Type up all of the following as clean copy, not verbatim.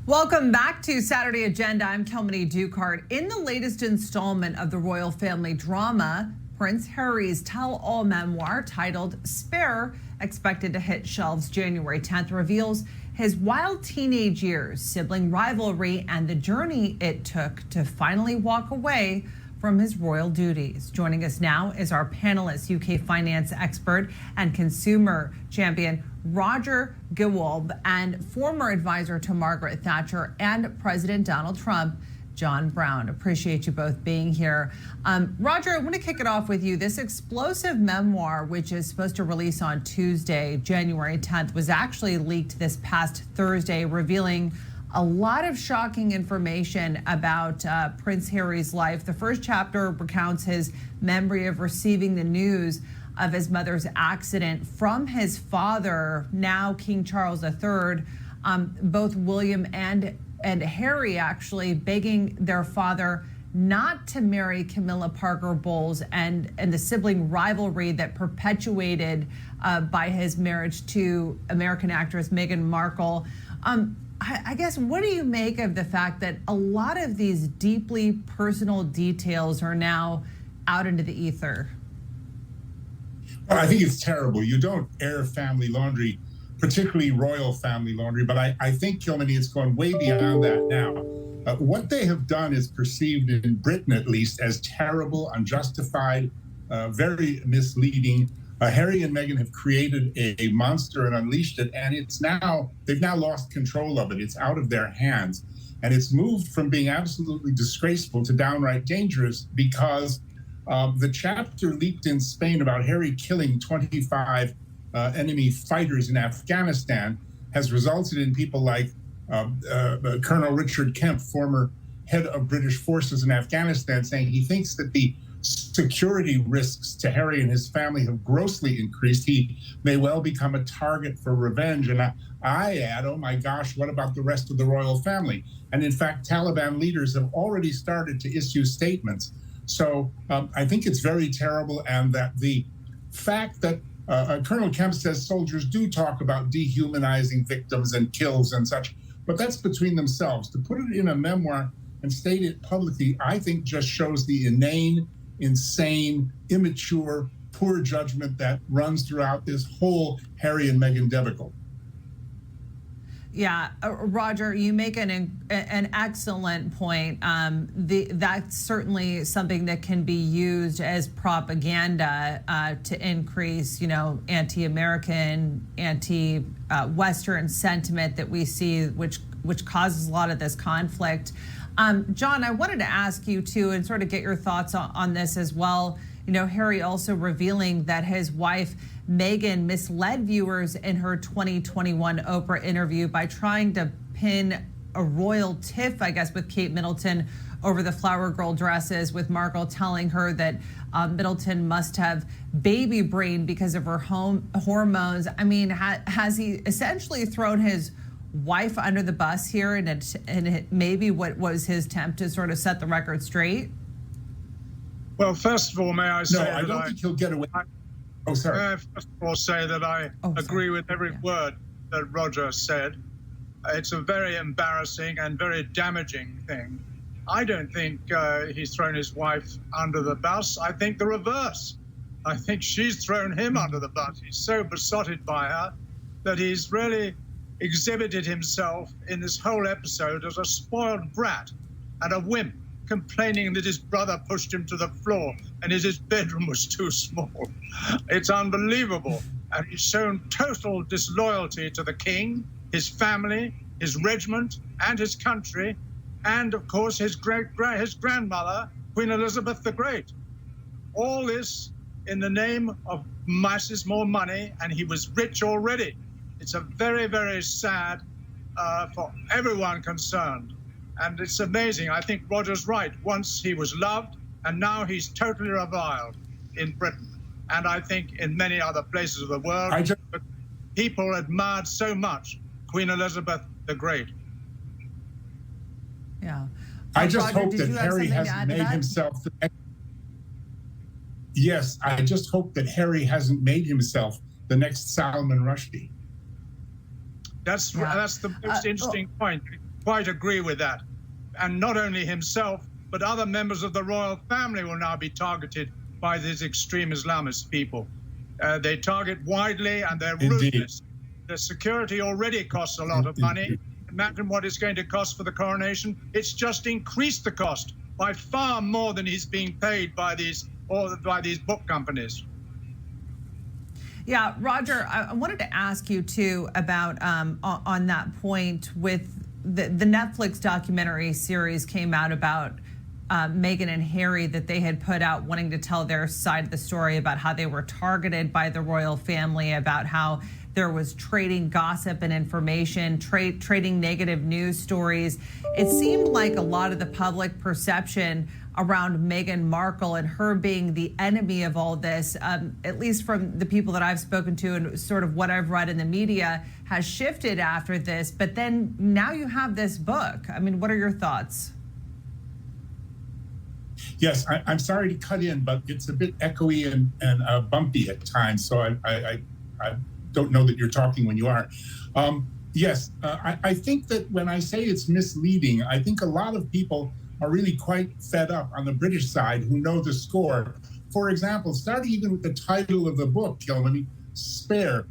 Welcome back to Saturday Agenda. I'm Kilmeny Duchardt. In the latest installment of the royal family drama, Prince Harry's tell-all memoir titled Spare, expected to hit shelves January 10th, reveals his wild teenage years, sibling rivalry, and the journey it took to finally walk away from his royal duties. Joining us now is our panelist, UK finance expert and consumer champion, Roger Gewolb, and former advisor to Margaret Thatcher and President Donald Trump, John Browne. Appreciate you both being here. Roger, I want to kick it off with you. This explosive memoir, which is supposed to release on Tuesday, January 10th, was actually leaked this past Thursday, revealing a lot of shocking information about Prince Harry's life. The first chapter recounts his memory of receiving the news of his mother's accident from his father, now King Charles III. Both William and Harry actually begging their father not to marry Camilla Parker Bowles, and the sibling rivalry that perpetuated by his marriage to American actress Meghan Markle. I guess, what do you make of the fact that a lot of these deeply personal details are now out into the ether? Well, I think it's terrible. You don't air family laundry, particularly royal family laundry, but I think, Kilmeny, it's gone way beyond that now. What they have done is perceived, in Britain at least, as terrible, unjustified, very misleading. Harry and Meghan have created a monster and unleashed it, and they've now lost control of it. It's out of their hands, and it's moved from being absolutely disgraceful to downright dangerous because the chapter leaked in Spain about Harry killing 25 enemy fighters in Afghanistan has resulted in people like Colonel Richard Kemp, former head of British forces in Afghanistan, saying he thinks that the security risks to Harry and his family have grossly increased. He may well become a target for revenge. And I add, oh my gosh, what about the rest of the royal family? And in fact, Taliban leaders have already started to issue statements. So I think it's very terrible, and that the fact that Colonel Kemp says soldiers do talk about dehumanizing victims and kills and such, but that's between themselves. To put it in a memoir and state it publicly, I think just shows the inane, insane, immature, poor judgment that runs throughout this whole Harry and Meghan debacle. Yeah, Roger, you make an excellent point. That's certainly something that can be used as propaganda to increase, anti-American, anti-Western sentiment that we see, which causes a lot of this conflict. John, I wanted to ask you too, and sort of get your thoughts on this as well. Harry also revealing that his wife Meghan misled viewers in her 2021 Oprah interview by trying to pin a royal tiff, I guess, with Kate Middleton over the flower girl dresses, with Markle telling her that Middleton must have baby brain because of her hormones. I mean, has he essentially thrown his wife under the bus here, and it maybe what was his attempt to sort of set the record straight? Well, first of all, may I say I don't think he'll get away. Sorry. First of all, say that I agree with every word that Roger said. It's a very embarrassing and very damaging thing. I don't think he's thrown his wife under the bus. I think the reverse. I think she's thrown him under the bus. He's so besotted by her that he's really exhibited himself in this whole episode as a spoiled brat and a wimp, complaining that his brother pushed him to the floor and his bedroom was too small. It's unbelievable. And he's shown total disloyalty to the king, his family, his regiment, and his country, and of course his grandmother, Queen Elizabeth the Great. All this in the name of masses more money, and he was rich already. It's a very, very sad for everyone concerned. And it's amazing. I think Roger's right. Once he was loved, and now he's totally reviled in Britain. And I think in many other places of the world, people admired so much Queen Elizabeth the Great. Yeah. I just hope that Harry hasn't made himself Yes, I just hope that Harry hasn't made himself the next Salman Rushdie. That's the most interesting point. quite agree with that. And not only himself, but other members of the royal family will now be targeted by these extreme Islamist people. They target widely and they're ruthless. The security already costs a lot of money. Imagine what it's going to cost for the coronation. It's just increased the cost by far more than he's being paid by these book companies. Yeah, Roger, I wanted to ask you too about on that point with the Netflix documentary series came out about Meghan and Harry that they had put out wanting to tell their side of the story about how they were targeted by the royal family, about how there was trading gossip and information, trading negative news stories. It seemed like a lot of the public perception around Meghan Markle and her being the enemy of all this, at least from the people that I've spoken to and sort of what I've read in the media, has shifted after this. But then now you have this book. I mean, what are your thoughts? Yes, I'm sorry to cut in, but it's a bit echoey and bumpy at times. So I don't know that you're talking when you are. Yes, I think that when I say it's misleading, I think a lot of people are really quite fed up on the British side who know the score. For example, starting even with the title of the book, Kilmeny, Spare.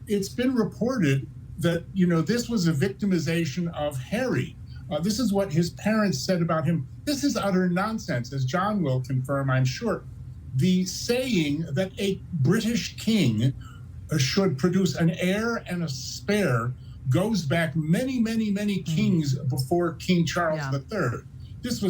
It's been reported that, this was a victimization of Harry. This is what his parents said about him. This is utter nonsense, as John will confirm, I'm sure. The saying that a British king should produce an heir and a spare goes back many, many, many kings before King Charles III. This was